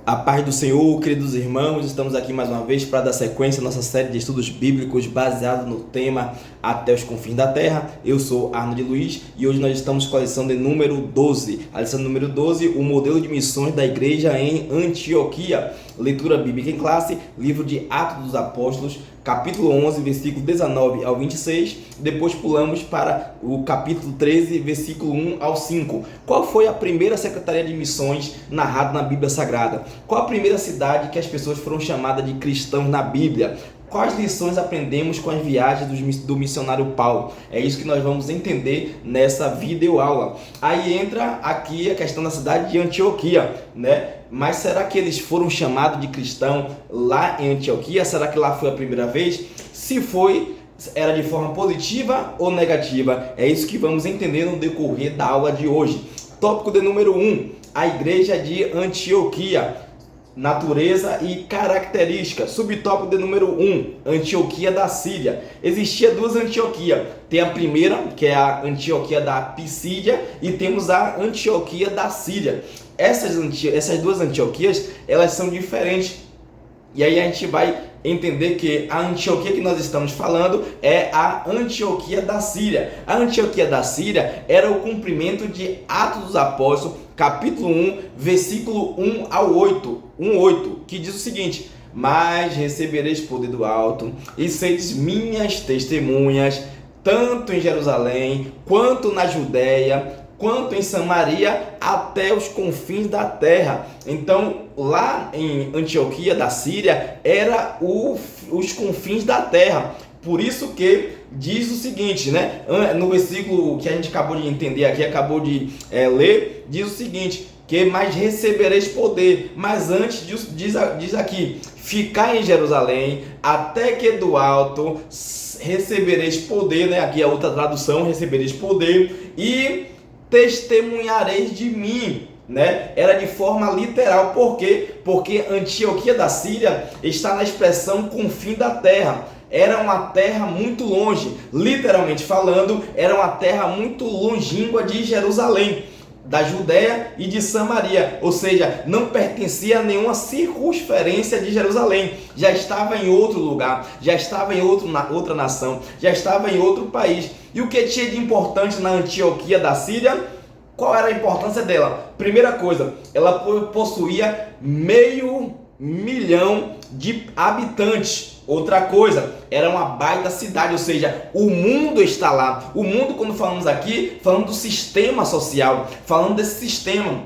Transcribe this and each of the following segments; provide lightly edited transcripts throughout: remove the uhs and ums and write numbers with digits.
A paz do Senhor, queridos irmãos, estamos aqui mais uma vez para dar sequência à nossa série de estudos bíblicos baseado no tema Até os Confins da Terra. Eu sou Arnold Luiz e hoje nós estamos com a lição de número 12. A lição número 12, o modelo de missões da igreja em Antioquia. Leitura bíblica em classe, livro de Atos dos Apóstolos, capítulo 11, versículo 19 ao 26. Depois pulamos para o capítulo 13, versículo 1 ao 5. Qual foi a primeira secretaria de missões narrada na Bíblia Sagrada? Qual a primeira cidade que as pessoas foram chamadas de cristãos na Bíblia? Quais lições aprendemos com as viagens do missionário Paulo? É isso que nós vamos entender nessa videoaula. Aí entra aqui a questão da cidade de Antioquia, né? Mas será que eles foram chamados de cristão lá em Antioquia? Será que lá foi a primeira vez? Se foi, era de forma positiva ou negativa? É isso que vamos entender no decorrer da aula de hoje. Tópico de número 1, a igreja de Antioquia. Natureza e características. Subtópico de número 1, Antioquia da Síria. Existia duas Antioquias. Tem a primeira, que é a Antioquia da Pisídia, e temos a Antioquia da Síria. Essas duas Antioquias, elas são diferentes. E aí a gente vai entender que a Antioquia que nós estamos falando é a Antioquia da Síria. A Antioquia da Síria era o cumprimento de Atos dos Apóstolos, capítulo 1, versículo 1 ao 8, 1:8, que diz o seguinte: mas recebereis poder do alto, e sereis minhas testemunhas, tanto em Jerusalém, quanto na Judéia, quanto em Samaria, até os confins da terra. Então, lá em Antioquia da Síria, era os confins da terra. Por isso que diz o seguinte, né? No versículo que a gente acabou de entender aqui, acabou de ler, diz o seguinte, que mais recebereis poder. Mas antes diz aqui, ficai em Jerusalém, até que do alto recebereis poder, né? Aqui é outra tradução, recebereis poder, e testemunhareis de mim, né? Era de forma literal. Por quê? Porque Antioquia da Síria está na expressão confim da terra. Era uma terra muito longe, literalmente falando, era uma terra muito longínqua de Jerusalém, da Judéia e de Samaria, ou seja, não pertencia a nenhuma circunferência de Jerusalém, já estava em outro lugar, já estava em outra nação, já estava em outro país. E o que tinha de importante na Antioquia da Síria? Qual era a importância dela? Primeira coisa, ela possuía 500 mil de habitantes. Outra coisa, era uma baita cidade, ou seja, o mundo está lá. O mundo, quando falamos aqui, falando do sistema social, falando desse sistema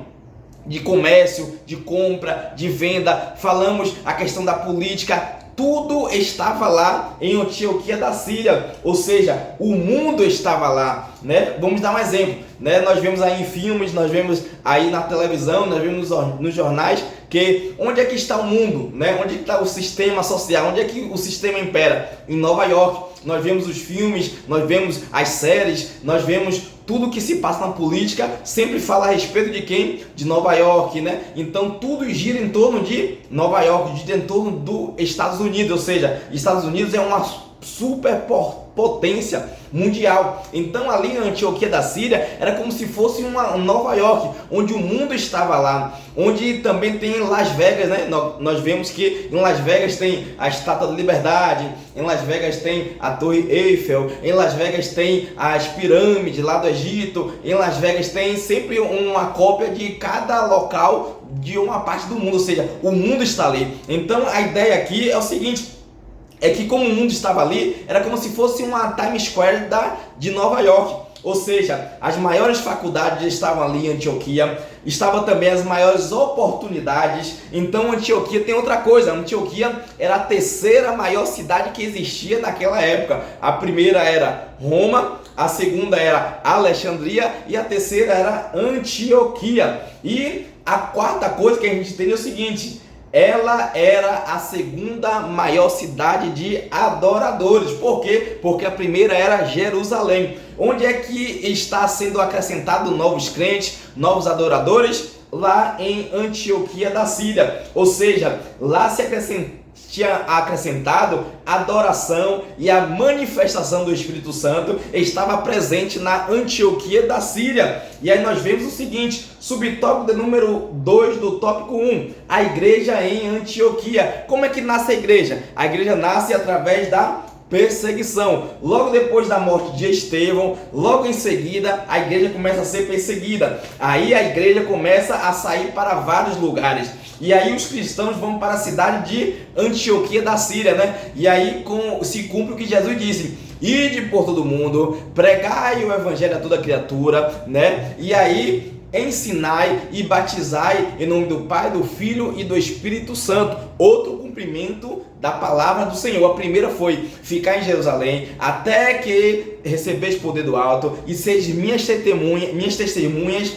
de comércio, de compra, de venda, falamos a questão da política, tudo estava lá em Antioquia da Síria, ou seja, o mundo estava lá, né? Vamos dar um exemplo, né? Nós vemos aí em filmes, nós vemos aí na televisão, nós vemos nos jornais, que onde é que está o mundo, né? Onde está o sistema social, onde é que o sistema impera? Em Nova York. Nós vemos os filmes, nós vemos as séries, nós vemos tudo que se passa na política, sempre fala a respeito de quem? De Nova York, né? Então tudo gira em torno de Nova York, gira em torno dos Estados Unidos, ou seja, Estados Unidos é uma superpotência mundial. Então ali na Antioquia da Síria era como se fosse uma Nova York, onde o mundo estava lá, onde também tem Las Vegas, né? Nós vemos que em Las Vegas tem a Estátua da Liberdade, em Las Vegas tem a Torre Eiffel, em Las Vegas tem as pirâmides lá do Egito, em Las Vegas tem sempre uma cópia de cada local de uma parte do mundo, ou seja, o mundo está ali. Então a ideia aqui é o seguinte, é que como o mundo estava ali, era como se fosse uma Times Square de Nova York. Ou seja, as maiores faculdades estavam ali em Antioquia, estavam também as maiores oportunidades. Então Antioquia tem outra coisa, Antioquia era a terceira maior cidade que existia naquela época. A primeira era Roma, a segunda era Alexandria e a terceira era Antioquia. E a quarta coisa que a gente tem é o seguinte, ela era a segunda maior cidade de adoradores. Por quê? Porque a primeira era Jerusalém. Onde é que está sendo acrescentado novos crentes, novos adoradores? Lá em Antioquia da Síria. Ou seja, lá se tinha acrescentado a adoração e a manifestação do Espírito Santo estava presente na Antioquia da Síria. E aí nós vemos o seguinte, subtópico de número 2 do tópico 1, a igreja em Antioquia. Como é que nasce a igreja? A igreja nasce através da perseguição. Logo depois da morte de Estevão, logo em seguida, a igreja começa a ser perseguida. Aí a igreja começa a sair para vários lugares. E aí os cristãos vão para a cidade de Antioquia da Síria, né? E aí se cumpre o que Jesus disse: ide por todo mundo, pregai o evangelho a toda criatura, né? E aí ensinai e batizai em nome do Pai, do Filho e do Espírito Santo. Outro cumprimento da palavra do Senhor. A primeira foi ficar em Jerusalém até que recebeis poder do alto e sejais minhas testemunhas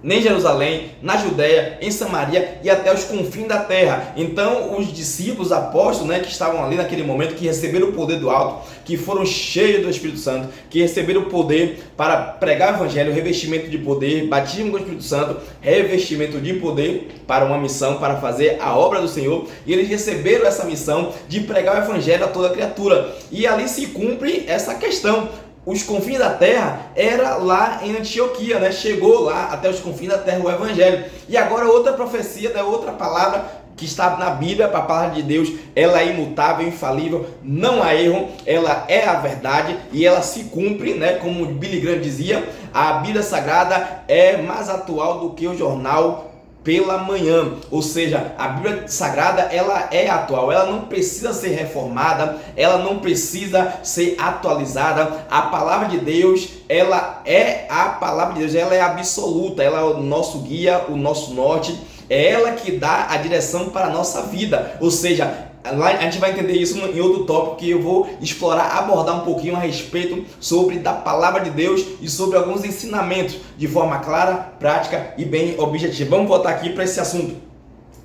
em Jerusalém, na Judéia, em Samaria e até os confins da terra. Então os discípulos, apóstolos, né, que estavam ali naquele momento, que receberam o poder do alto, que foram cheios do Espírito Santo, que receberam o poder para pregar o evangelho, revestimento de poder, batismo com o Espírito Santo, revestimento de poder para uma missão, para fazer a obra do Senhor, e eles receberam essa missão de pregar o evangelho a toda criatura. E ali se cumpre essa questão. Os confins da terra era lá em Antioquia, né? Chegou lá até os confins da terra o evangelho. E agora outra profecia, da outra palavra que está na Bíblia, a palavra de Deus, ela é imutável, infalível, não há erro, ela é a verdade e ela se cumpre, né? Como Billy Graham dizia, a Bíblia Sagrada é mais atual do que o jornal pela manhã. Ou seja, a Bíblia Sagrada, ela é atual, ela não precisa ser reformada, ela não precisa ser atualizada. A palavra de Deus, ela é a palavra de Deus, ela é absoluta, ela é o nosso guia, o nosso norte, é ela que dá a direção para a nossa vida. Ou seja, lá a gente vai entender isso em outro tópico que eu vou explorar, abordar um pouquinho a respeito sobre da palavra de Deus e sobre alguns ensinamentos de forma clara, prática e bem objetiva. Vamos voltar aqui para esse assunto.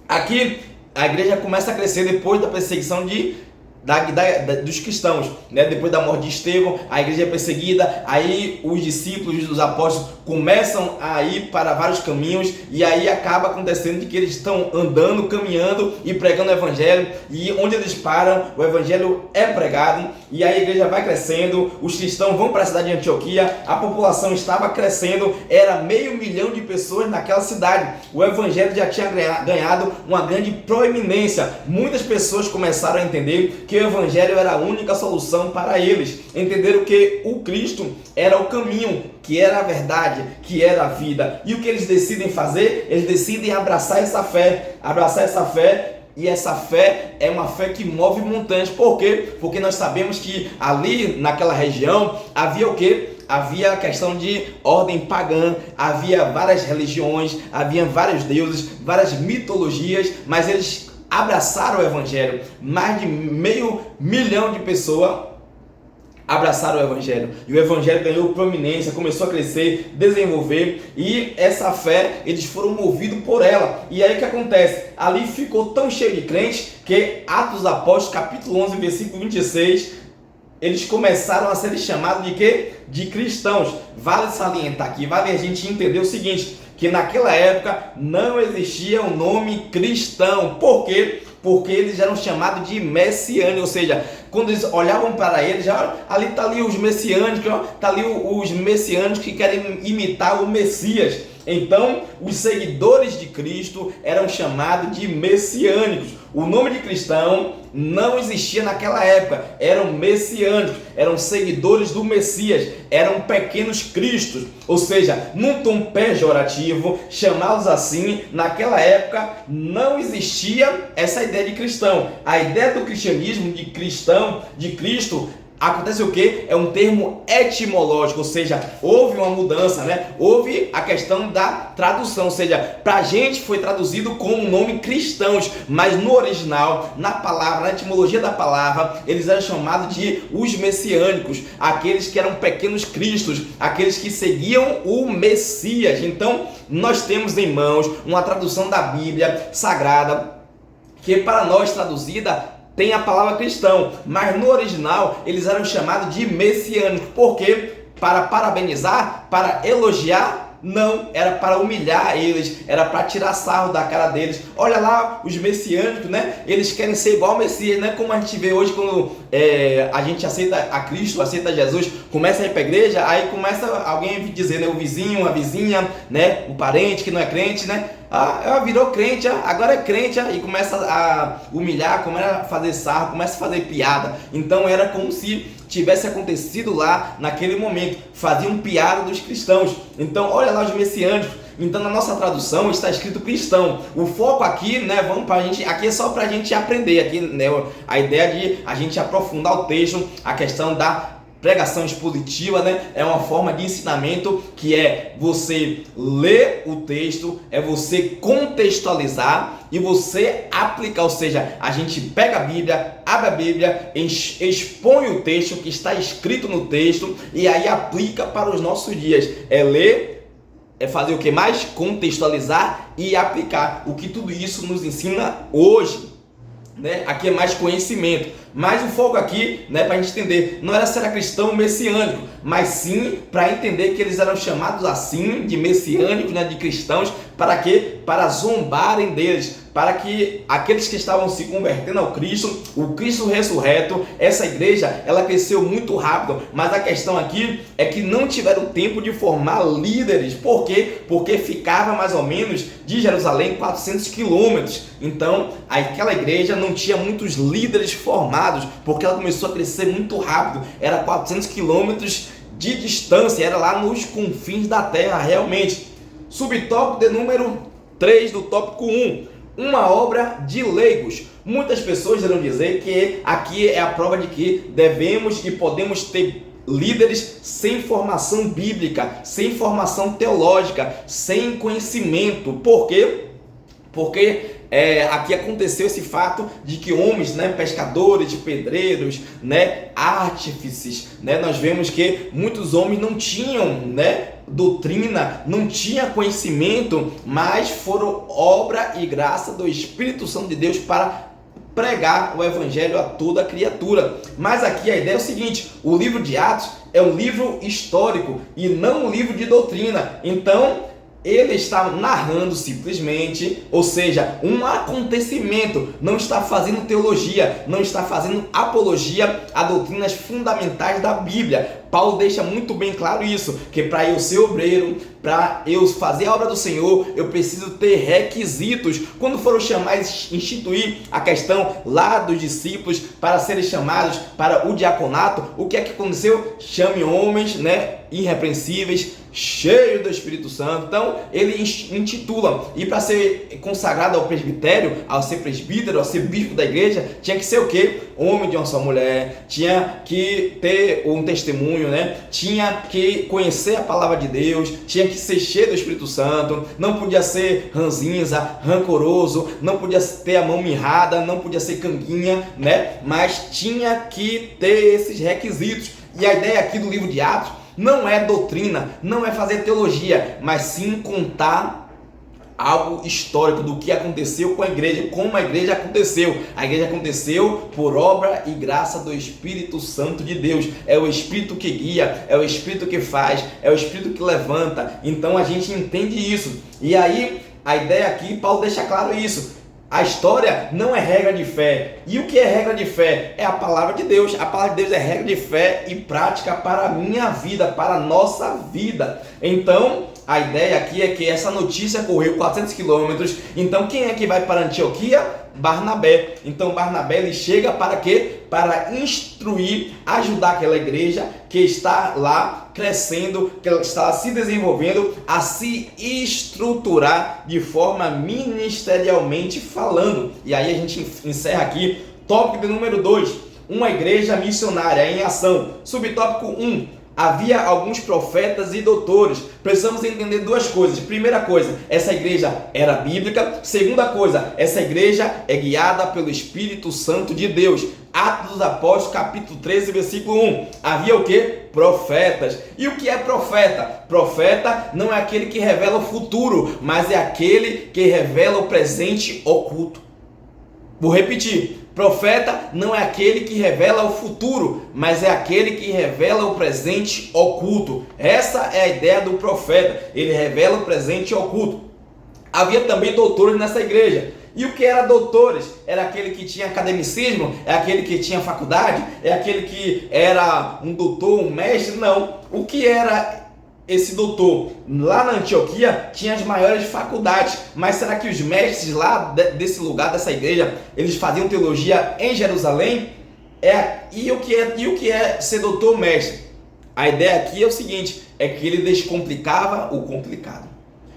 Aqui a igreja começa a crescer depois da perseguição dos cristãos, né? Depois da morte de Estevão, a igreja é perseguida, aí os discípulos dos apóstolos começam a ir para vários caminhos e aí acaba acontecendo de que eles estão andando, caminhando e pregando o evangelho, e onde eles param, o evangelho é pregado e a igreja vai crescendo, os cristãos vão para a cidade de Antioquia, a população estava crescendo, era 500 mil de pessoas naquela cidade, o evangelho já tinha ganhado uma grande proeminência, muitas pessoas começaram a entender que o evangelho era a única solução para eles, entenderam que o Cristo era o caminho, que era a verdade, que era a vida. E o que eles decidem fazer? Eles decidem abraçar essa fé, e essa fé é uma fé que move montanhas. Por quê? Porque nós sabemos que ali naquela região havia o quê? Havia a questão de ordem pagã, havia várias religiões, havia vários deuses, várias mitologias, mas eles abraçaram o evangelho. Mais de 500 mil de pessoas abraçaram o evangelho, e o evangelho ganhou prominência, começou a crescer, desenvolver, e essa fé, eles foram movidos por ela. E aí o que acontece? Ali ficou tão cheio de crentes que Atos dos Apóstolos, capítulo 11, versículo 26, eles começaram a ser chamados de quê? De cristãos. Vale salientar aqui, vale a gente entender o seguinte, que naquela época não existia o nome cristão. Por quê? Porque eles eram chamados de messiânicos, ou seja, quando eles olhavam para eles, já ali está ali os messiânicos, está ali os messiânicos que querem imitar o Messias. Então, os seguidores de Cristo eram chamados de messiânicos. O nome de cristão não existia naquela época, eram messiânicos, eram seguidores do Messias, eram pequenos cristos, ou seja, num tom pejorativo, chamá-los assim, naquela época não existia essa ideia de cristão. A ideia do cristianismo, de cristão, de Cristo, acontece o que? É um termo etimológico, ou seja, houve uma mudança, né? Houve a questão da tradução, ou seja, para a gente foi traduzido como o nome cristãos, mas no original, na palavra, na etimologia da palavra, eles eram chamados de os messiânicos, aqueles que eram pequenos cristos, aqueles que seguiam o Messias. Então, nós temos em mãos uma tradução da Bíblia Sagrada, que para nós traduzida tem a palavra cristão, mas no original eles eram chamados de messiânicos. Por quê? Para parabenizar, para elogiar Não, era para humilhar eles, era para tirar sarro da cara deles. Olha lá os messiânicos, né? Eles querem ser igual ao Messias, né? Como a gente vê hoje quando a gente aceita a Cristo, aceita Jesus, começa a ir para a igreja, aí começa alguém dizer, né? O vizinho, a vizinha, né? O parente que não é crente, né? Virou crente, agora é crente, e começa a humilhar, começa a fazer sarro, começa a fazer piada. Então era como se tivesse acontecido lá naquele momento, faziam piada dos cristãos. Então olha lá os messiânicos. Então na nossa tradução está escrito cristão. O foco aqui, né, aqui é só para a gente aprender aqui, né, a ideia de a gente aprofundar o texto, a questão da pregação expositiva, né? É uma forma de ensinamento que é você ler o texto, é você contextualizar e você aplicar, ou seja, a gente pega a Bíblia, abre a Bíblia, expõe o texto que está escrito no texto e aí aplica para os nossos dias. É ler, é fazer o que mais? Contextualizar e aplicar. O que tudo isso nos ensina hoje, né? Aqui é mais conhecimento. Mas o foco aqui, né, para a gente entender, não era ser cristão messiânico, mas sim para entender que eles eram chamados assim, de messiânicos, né, de cristãos, para quê? Para zombarem deles, para que aqueles que estavam se convertendo ao Cristo, o Cristo ressurreto, essa igreja, ela cresceu muito rápido, mas a questão aqui é que não tiveram tempo de formar líderes. Por quê? Porque ficava mais ou menos de Jerusalém 400 quilômetros, então aquela igreja não tinha muitos líderes formados, porque ela começou a crescer muito rápido, era 400 quilômetros de distância, era lá nos confins da terra realmente. Subtópico de número 3 do tópico 1, uma obra de leigos. Muitas pessoas irão dizer que aqui é a prova de que devemos e podemos ter líderes sem formação bíblica, sem formação teológica, sem conhecimento. Por quê? Porque aqui aconteceu esse fato de que homens, né, pescadores, pedreiros, né, artífices, né, nós vemos que muitos homens não tinham, né, doutrina, não tinha conhecimento, mas foram obra e graça do Espírito Santo de Deus para pregar o evangelho a toda criatura. Mas aqui a ideia é o seguinte: o livro de Atos é um livro histórico e não um livro de doutrina. Então ele está narrando simplesmente, ou seja, um acontecimento, não está fazendo teologia, não está fazendo apologia a doutrinas fundamentais da Bíblia. Paulo deixa muito bem claro isso, que para eu ser obreiro, para eu fazer a obra do Senhor, eu preciso ter requisitos. Quando foram chamados, instituir a questão lá dos discípulos para serem chamados para o diaconato, o que é que aconteceu? Chame homens, né, irrepreensíveis, cheios do Espírito Santo. Então ele intitula, e para ser consagrado ao presbitério, ao ser presbítero, ao ser bispo da igreja, tinha que ser o quê? Homem de uma só mulher, tinha que ter um testemunho, né? Tinha que conhecer a palavra de Deus, tinha que ser cheio do Espírito Santo, não podia ser ranzinza, rancoroso, não podia ter a mão mirrada, não podia ser canguinha, né? Mas tinha que ter esses requisitos. E a ideia aqui do livro de Atos não é doutrina, não é fazer teologia, mas sim contar algo histórico do que aconteceu com a igreja, como a igreja aconteceu. A igreja aconteceu por obra e graça do Espírito Santo de Deus. É o Espírito que guia, é o Espírito que faz, é o Espírito que levanta. Então a gente entende isso. E aí a ideia aqui, Paulo deixa claro isso. A história não é regra de fé. E o que é regra de fé? É a palavra de Deus. A palavra de Deus é regra de fé e prática para a minha vida, para a nossa vida. Então, a ideia aqui é que essa notícia correu 400 quilômetros. Então, quem é que vai para Antioquia? Barnabé. Então, Barnabé ele chega para quê? Para instruir, ajudar aquela igreja que está lá crescendo, que ela está se desenvolvendo, a se estruturar de forma ministerialmente falando. E aí a gente encerra aqui, tópico de número 2, uma igreja missionária em ação. Subtópico 1. Havia alguns profetas e doutores. Precisamos entender duas coisas. Primeira coisa, essa igreja era bíblica. Segunda coisa, essa igreja é guiada pelo Espírito Santo de Deus. Atos dos Apóstolos, capítulo 13, versículo 1. Havia o que? Profetas. E o que é profeta? Profeta não é aquele que revela o futuro, mas é aquele que revela o presente oculto. Vou repetir. Profeta não é aquele que revela o futuro, mas é aquele que revela o presente oculto. Essa é a ideia do profeta. Ele revela o presente oculto. Havia também doutores nessa igreja. E o que era doutores? Era aquele que tinha academicismo? É aquele que tinha faculdade? É aquele que era um doutor, um mestre? Não. O que era esse doutor? Lá na Antioquia tinha as maiores faculdades, mas será que os mestres lá desse lugar, dessa igreja, eles faziam teologia em Jerusalém? E o que é ser doutor mestre? A ideia aqui é o seguinte, é que ele descomplicava o complicado.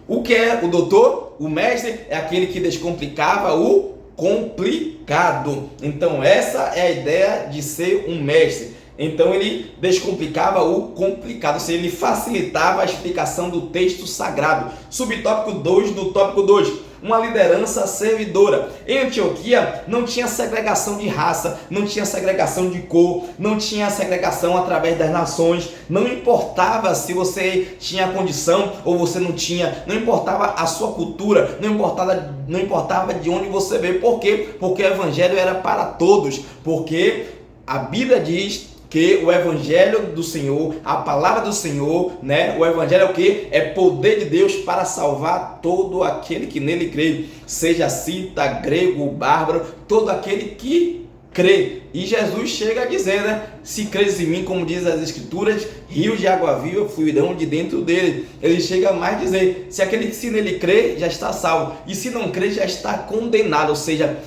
O que é o doutor? O mestre é aquele que descomplicava o complicado. Então essa é a ideia de ser um mestre. Então ele descomplicava o complicado, ou seja, ele facilitava a explicação do texto sagrado. Subtópico 2 do tópico 2. Uma liderança servidora. Em Antioquia não tinha segregação de raça, não tinha segregação de cor, não tinha segregação através das nações. Não importava se você tinha condição ou você não tinha, não importava a sua cultura, não importava de onde você veio. Por quê? Porque o evangelho era para todos. Porque a Bíblia diz que o evangelho do Senhor, a palavra do Senhor, né? O evangelho é o que? É poder de Deus para salvar todo aquele que nele crê, seja cita, grego, bárbaro, todo aquele que crê. E Jesus chega a dizer, né? Se crês em mim, como diz as escrituras, rios de água viva fluirão de dentro dele. Ele chega mais a dizer, se nele crê, já está salvo. E se não crê, já está condenado. Ou seja,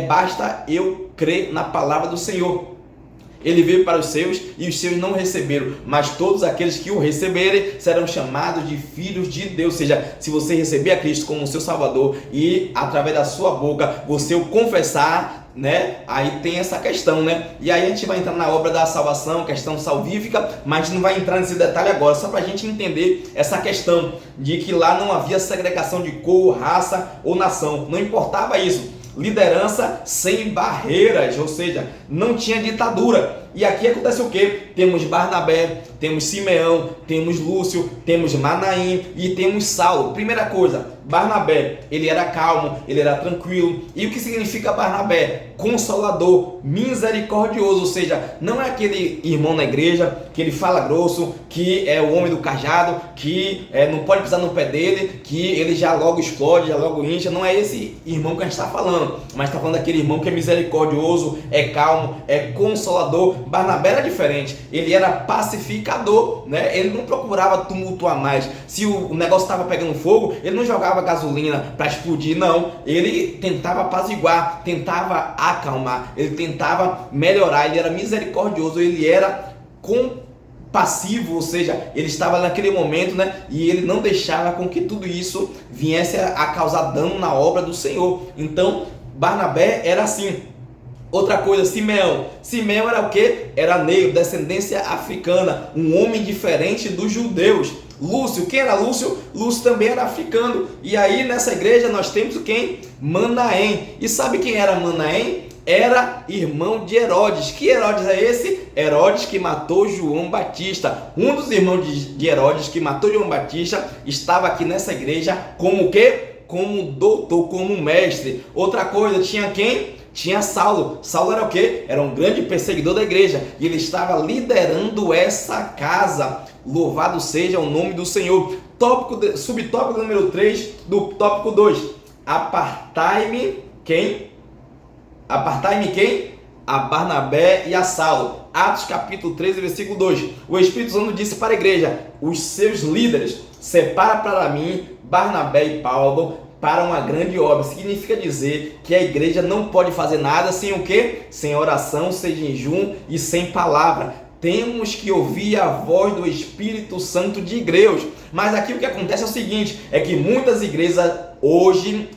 basta eu crer na palavra do Senhor. Ele veio para os seus e os seus não receberam, mas todos aqueles que o receberem serão chamados de filhos de Deus. Ou seja, se você receber a Cristo como seu Salvador e através da sua boca você o confessar, né? Aí tem essa questão, né? E aí a gente vai entrar na obra da salvação, questão salvífica, mas a gente não vai entrar nesse detalhe agora, só para a gente entender essa questão de que lá não havia segregação de cor, raça ou nação, não importava isso. Liderança sem barreiras, ou seja, não tinha ditadura. E aqui acontece o que? Temos Barnabé, temos Simeão, temos Lúcio, temos Manaim e temos Saulo. Primeira coisa, Barnabé, ele era calmo, ele era tranquilo. E o que significa Barnabé? Consolador, misericordioso, ou seja, não é aquele irmão na igreja que ele fala grosso, que é o homem do cajado, que não pode pisar no pé dele, que ele já logo explode, já logo incha. Não é esse irmão que a gente está falando, mas está falando daquele irmão que é misericordioso, é calmo, é consolador. Barnabé era diferente, ele era pacificador, né? Ele não procurava tumultuar mais. Se o negócio estava pegando fogo, ele não jogava gasolina para explodir, não. Ele tentava apaziguar, tentava acalmar, ele tentava melhorar, ele era misericordioso, ele era compassivo, ou seja, ele estava naquele momento, né? E ele não deixava com que tudo isso viesse a causar dano na obra do Senhor. Então, Barnabé era assim. Outra coisa, Simeão. Simeão era o que? Era negro, descendência africana, um homem diferente dos judeus. Lúcio, quem era Lúcio? Lúcio também era africano. E aí nessa igreja nós temos quem? Manaém. E sabe quem era Manaém? Era irmão de Herodes. Que Herodes é esse? Herodes que matou João Batista. Um dos irmãos de Herodes que matou João Batista estava aqui nessa igreja como o quê? Como doutor, como mestre. Outra coisa, tinha quem? Tinha Saulo. Saulo era o quê? Era um grande perseguidor da igreja. E ele estava liderando essa casa. Louvado seja o nome do Senhor. Subtópico número 3 do tópico 2. Apartai-me quem? Apartai-me quem? A Barnabé e a Saulo. Atos capítulo 13, versículo 2. O Espírito Santo disse para a igreja, os seus líderes, separa para mim Barnabé e Paulo para uma grande obra. Significa dizer que a igreja não pode fazer nada sem o quê? Sem oração, sem jejum e sem palavra. Temos que ouvir a voz do Espírito Santo de Deus. Mas aqui o que acontece é o seguinte, é que muitas igrejas hoje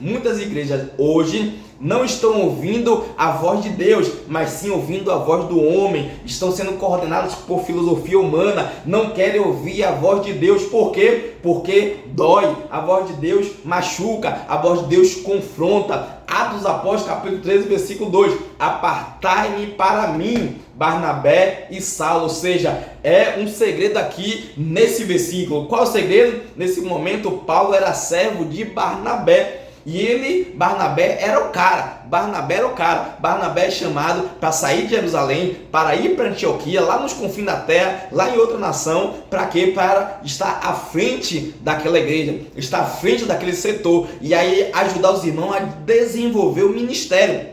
não estão ouvindo a voz de Deus, mas sim ouvindo a voz do homem. Estão sendo coordenados por filosofia humana, não querem ouvir a voz de Deus. Por quê? Porque dói, a voz de Deus machuca, a voz de Deus confronta. Atos dos Apóstolos, capítulo 13, versículo 2. Apartai-me para mim, Barnabé e Saulo. Ou seja, é um segredo aqui nesse versículo. Qual é o segredo? Nesse momento, Paulo era servo de Barnabé. E Barnabé era o cara. Barnabé é chamado para sair de Jerusalém, para ir para Antioquia, lá nos confins da terra, lá em outra nação. Para quê? Para estar à frente daquela igreja, estar à frente daquele setor. E aí ajudar os irmãos a desenvolver o ministério.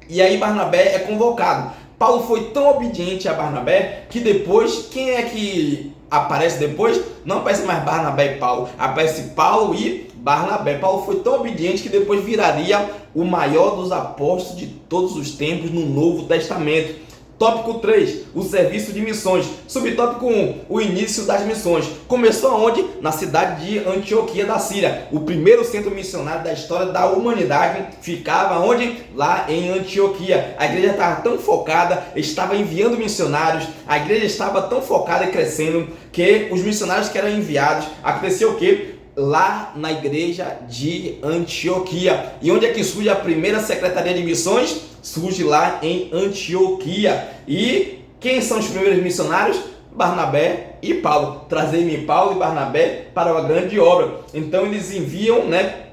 E aí Barnabé é convocado. Paulo foi tão obediente a Barnabé que depois, quem é que aparece depois? Não aparece mais Barnabé e Paulo, aparece Paulo e Barnabé. Paulo foi tão obediente que depois viraria o maior dos apóstolos de todos os tempos no Novo Testamento. Tópico 3, o serviço de missões. Subtópico 1, o início das missões. Começou aonde? Na cidade de Antioquia da Síria. O primeiro centro missionário da história da humanidade ficava onde? Lá em Antioquia. A igreja estava tão focada, estava enviando missionários, a igreja estava tão focada e crescendo que os missionários que eram enviados, aconteceu o quê? Lá na igreja de Antioquia. E onde é que surge a primeira secretaria de missões? Surge lá em Antioquia. E quem são os primeiros missionários? Barnabé e Paulo. Trazei-me Paulo e Barnabé para uma grande obra. Então eles enviam,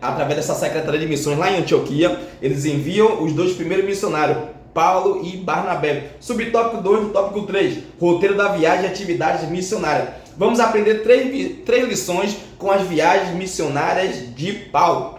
através dessa secretaria de missões lá em Antioquia, eles enviam os dois primeiros missionários, Paulo e Barnabé. Subtópico 2 do tópico 3, roteiro da viagem e atividades missionárias. Vamos aprender três lições com as viagens missionárias de Paulo.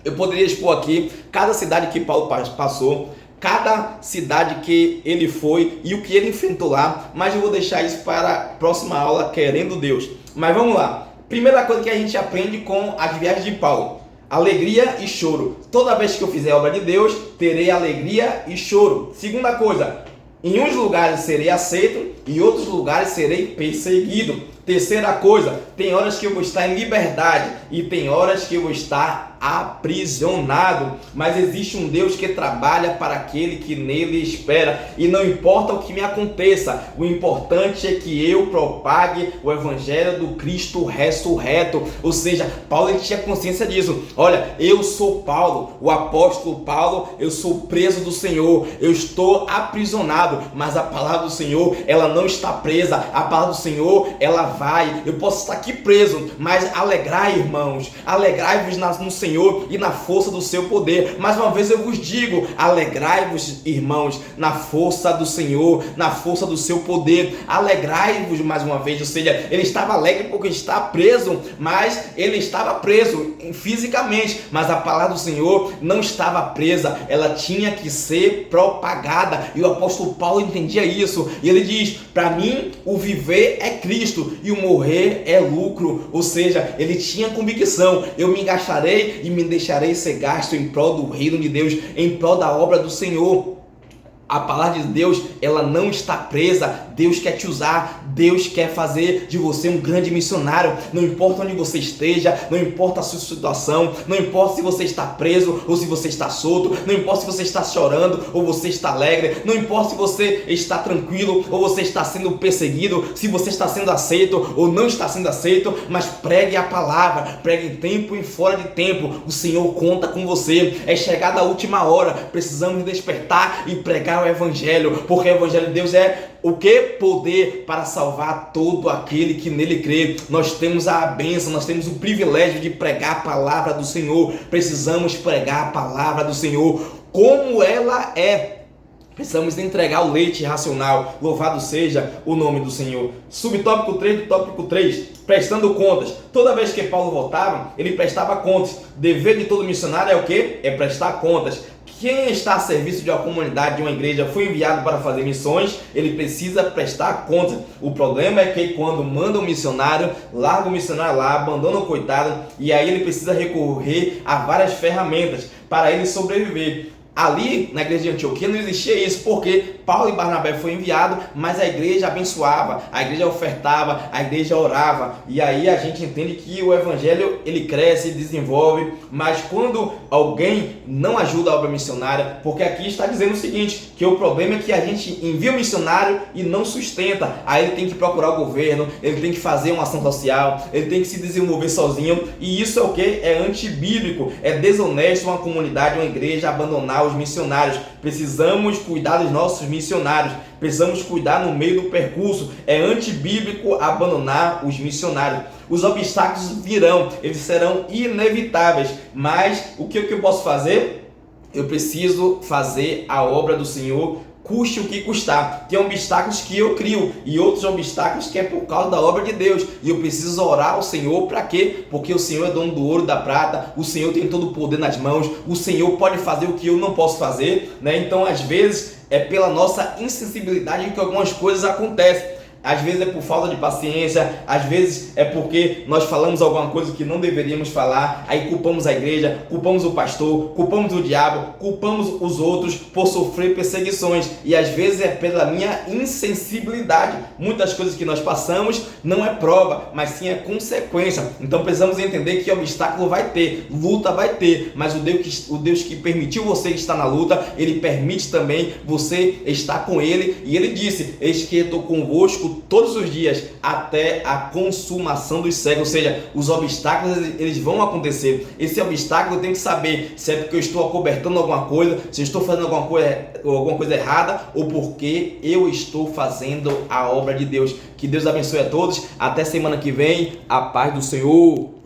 Eu poderia expor aqui cada cidade que Paulo passou, cada cidade que ele foi e o que ele enfrentou lá, mas eu vou deixar isso para a próxima aula, querendo Deus. Mas vamos lá. Primeira coisa que a gente aprende com as viagens de Paulo: alegria e choro. Toda vez que eu fizer a obra de Deus, terei alegria e choro. Segunda coisa, em uns lugares serei aceito, em outros lugares serei perseguido. Terceira coisa, tem horas que eu vou estar em liberdade e tem horas que eu vou estar aprisionado. Mas existe um Deus que trabalha para aquele que nele espera. E não importa o que me aconteça, o importante é que eu propague o evangelho do Cristo ressurreto. Ou seja, Paulo ele tinha consciência disso. Olha, eu sou Paulo, o apóstolo Paulo, eu sou preso do Senhor, eu estou aprisionado, mas a palavra do Senhor, ela não está presa. A palavra do Senhor, ela vai. Eu posso estar aqui preso, mas alegrai, irmãos, alegrai-vos no Senhor e na força do seu poder. Mais uma vez eu vos digo, alegrai-vos, irmãos, na força do Senhor, na força do seu poder. Alegrai-vos mais uma vez. Ou seja, ele estava alegre porque está preso, mas ele estava preso fisicamente, mas a palavra do Senhor não estava presa, ela tinha que ser propagada. E o apóstolo Paulo entendia isso, e ele diz: para mim o viver é Cristo e o morrer é lucro. Ou seja, ele tinha convicção: eu me gastarei e me deixarei ser gasto em prol do reino de Deus, em prol da obra do Senhor. A palavra de Deus, ela não está presa. Deus quer te usar, Deus quer fazer de você um grande missionário. Não importa onde você esteja, não importa a sua situação, não importa se você está preso ou se você está solto, não importa se você está chorando ou você está alegre, não importa se você está tranquilo ou você está sendo perseguido, se você está sendo aceito ou não está sendo aceito, mas pregue a palavra, pregue em tempo e fora de tempo. O Senhor conta com você. É chegada a última hora, precisamos despertar e pregar o evangelho, porque o evangelho de Deus é o que? Poder para salvar todo aquele que nele crê. Nós temos a bênção, nós temos o privilégio de pregar a palavra do Senhor. Precisamos pregar a palavra do Senhor como ela é. Precisamos entregar o leite racional. Louvado seja o nome do Senhor. Subtópico 3 do tópico 3. Prestando contas. Toda vez que Paulo voltava, ele prestava contas. Dever de todo missionário é o quê? É prestar contas. Quem está a serviço de uma comunidade, de uma igreja, foi enviado para fazer missões, ele precisa prestar contas. O problema é que quando manda um missionário, larga o missionário lá, abandona o coitado, e aí ele precisa recorrer a várias ferramentas para ele sobreviver. Ali na igreja de Antioquia não existia isso, porque Paulo e Barnabé foi enviado, mas a igreja abençoava, a igreja ofertava, a igreja orava, e aí a gente entende que o evangelho ele cresce, desenvolve. Mas quando alguém não ajuda a obra missionária, porque aqui está dizendo o seguinte, que o problema é que a gente envia o missionário e não sustenta, aí ele tem que procurar o governo, ele tem que fazer uma ação social, ele tem que se desenvolver sozinho, e isso é o que? É antibíblico, é desonesto uma comunidade, uma igreja abandonar os missionários, precisamos cuidar dos nossos missionários, precisamos cuidar no meio do percurso. É antibíblico abandonar os missionários. Os obstáculos virão, eles serão inevitáveis, mas o que eu posso fazer? Eu preciso fazer a obra do Senhor, custe o que custar. Tem obstáculos que eu crio e outros obstáculos que é por causa da obra de Deus. E eu preciso orar ao Senhor para quê? Porque o Senhor é dono do ouro e da prata, o Senhor tem todo o poder nas mãos, o Senhor pode fazer o que eu não posso fazer, né? Então, às vezes, é pela nossa insensibilidade que algumas coisas acontecem. Às vezes é por falta de paciência, às vezes é porque nós falamos alguma coisa que não deveríamos falar, aí culpamos a igreja, culpamos o pastor, culpamos o diabo, culpamos os outros por sofrer perseguições, e às vezes é pela minha insensibilidade. Muitas coisas que nós passamos não é prova, mas sim é consequência. Então precisamos entender que obstáculo vai ter, luta vai ter, mas o Deus que permitiu você estar na luta, Ele permite também você estar com Ele, e Ele disse: eis que estou convosco todos os dias até a consumação dos séculos. Ou seja, os obstáculos eles vão acontecer. Esse obstáculo eu tenho que saber se é porque eu estou acobertando alguma coisa, se eu estou fazendo alguma coisa errada, ou porque eu estou fazendo a obra de Deus. Que Deus abençoe a todos. Até semana que vem. A paz do Senhor.